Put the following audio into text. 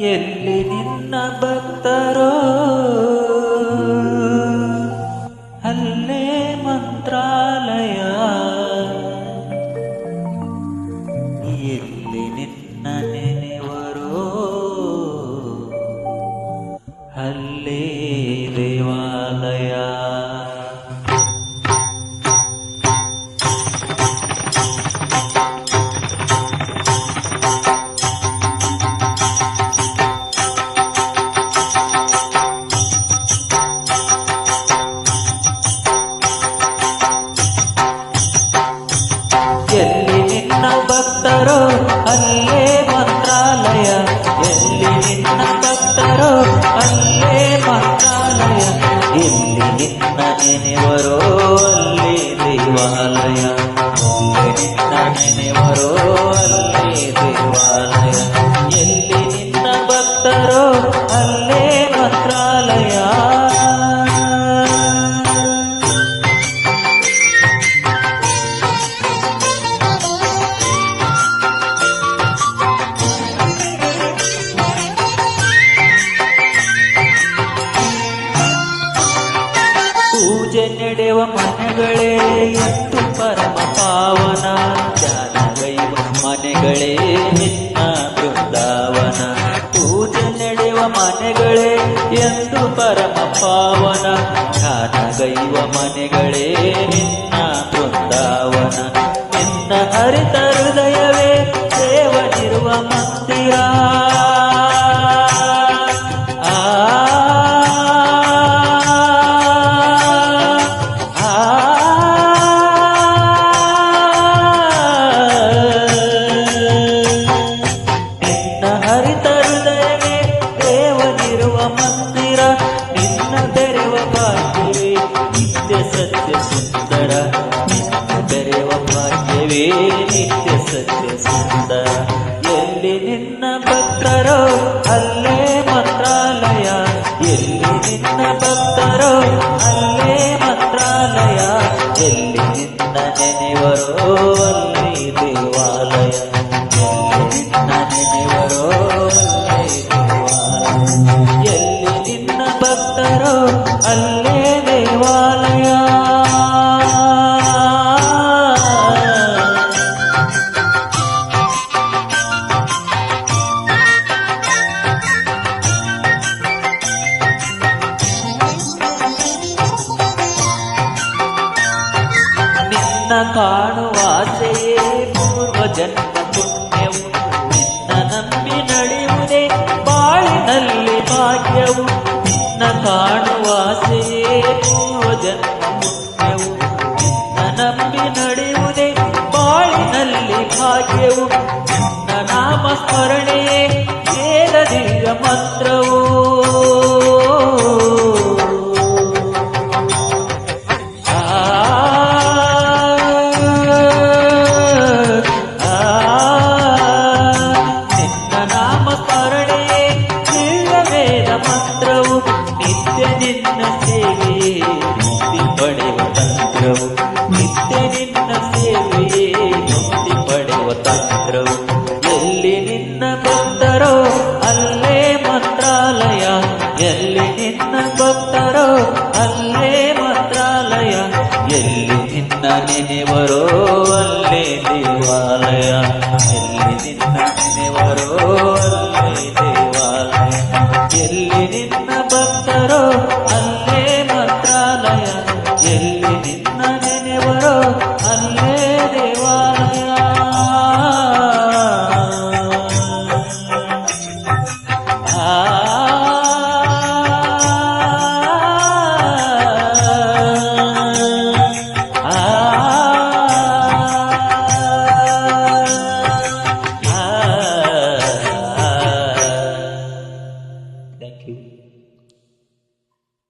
ಎಲ್ಲಿ ನಿನ್ನ ಭಕ್ತರೋ ಅಲ್ಲೇ ಮಂತ್ರಾಲಯ, ಎಲ್ಲಿ ನಿನ್ನ ನೆನೆವರೋ ಅಲ್ಲೇ ದೇವಾಲಯ. ಎಲ್ಲಿ ನಿನ್ನ ಭಕ್ತರೋ ಅಲ್ಲೇ ಮಂತ್ರಾಲಯ, ಎಲ್ಲಿ ನಿನ್ನ ಭಕ್ತರೋ ಅಲ್ಲೇ ಮಂತ್ರಾಲಯ, ಎಲ್ಲಿ ನಿನ್ನ ನೆನೆವರೋ ಅಲ್ಲೇ ದೇವಾಲಯ, ಎಲ್ಲಿ ನಿನ್ನ ನೆನೆವರೋ ಅಲ್ಲೇ ದೇವಾಲಯ, ಎಲ್ಲಿ ನಿನ್ನ ಭಕ್ತರೋ ಅಲ್ಲೇ ಮಂತ್ರಾಲಯ. ಪೂಜೆ ನಡೆಯುವ ಮನೆಗಳೇ ಎಷ್ಟು ಪರಮ ಪಾವನ, ಧ್ಯಾನಗೈವ ಮನೆಗಳೇ ನಿನ್ನ ಬೃಂದಾವನ. ಪೂಜೆ ನಡೆಯುವ ಮನೆಗಳೇ ಎಂದು ಪರಮ ಪಾವನ, ಧ್ಯಾನಗೈವ ಮನೆಗಳೇ ನಿನ್ನ ಬೃಂದಾವನ. ನಿನ್ನ ಹರಿತ ಹೃದಯವೇ ದೇವನಿರುವ ಮಂದಿರ, ಹರಿತ ಹೃದಯವೇ ದೇವನಿರುವ ಮಂದಿರ. ನಿನ್ನ ಬೆರೆವ ಭಾಗ್ಯವೇ ನಿತ್ಯ ಸತ್ಯ ಸುಂದರ, ನಿನ್ನ ಬೆರೆವ ಭಾಗ್ಯವೇ ನಿತ್ಯ ಸತ್ಯ ಸುಂದರ. ಎಲ್ಲಿ ನಿನ್ನ ಭಕ್ತರೋ ಅಲ್ಲೇ ಮಂತ್ರಾಲಯ, ಎಲ್ಲಿ ನಿನ್ನ ಭಕ್ತರೋ ಅಲ್ಲೇ ಮಂತ್ರಾಲಯ, ಎಲ್ಲಿ ನಿನ್ನ ನೆನೆವರೋ ಅಲ್ಲೇ ದೇವಾಲಯ, ನೆನೆವರೋ ಎಲ್ಲಿ ನಿನ್ನ ಭಕ್ತರೋ ಅಲ್ಲೇ ದೇವಾಲಯ. ನಿನ್ನ ಕಾಣುವ ಆಸೆಯೇ ಪೂರ್ವ ಜನ್ಮ ಪುಣ್ಯವು, ನಿನ್ನ ನಂಬಿ ನಡೆಯುವುದೇ ಬಾಳಿನಲ್ಲಿ ಭಾಗ್ಯವು. ನಿನ್ನ ಕಾಣುವ ಆಸೆಯೇ ಪೂರ್ವ ಜನ್ಮ ಪುಣ್ಯವು, ನಿನ್ನ ನಂಬಿ ನಡೆಯುವುದೇ ಬಾಳಿನಲ್ಲಿ ಭಾಗ್ಯವು. ನಿನ್ನ ನಾಮ ಸ್ಮರಣೆಯೇ ವೇದ ದಿವ್ಯ ಮಂತ್ರವು, ಮಂತ್ರವು ನಿತ್ಯ ನಿನ್ನ ಸೇವೆಯೇ ಮುಕ್ತಿ ಪಡೆಯುವ ತಂತ್ರವು, ನಿತ್ಯ ನಿನ್ನ ಸೇವೆಯೇ ಮುಕ್ತಿ ಪಡೆಯುವ ತಂತ್ರವು. ಎಲ್ಲಿ ನಿನ್ನ ಭಕ್ತರೋ ಅಲ್ಲೇ ಮಂತ್ರಾಲಯ, ಎಲ್ಲಿ ನಿನ್ನ ಭಕ್ತರೋ ಅಲ್ಲೇ ಮಂತ್ರಾಲಯ, ಎಲ್ಲಿ ನಿನ್ನ ನೆನೆವರೋ ಅಲ್ಲೇ ದೇವಾಲಯ, ಎಲ್ಲಿ ನಿನ್ನ ನೆನೆವರೋ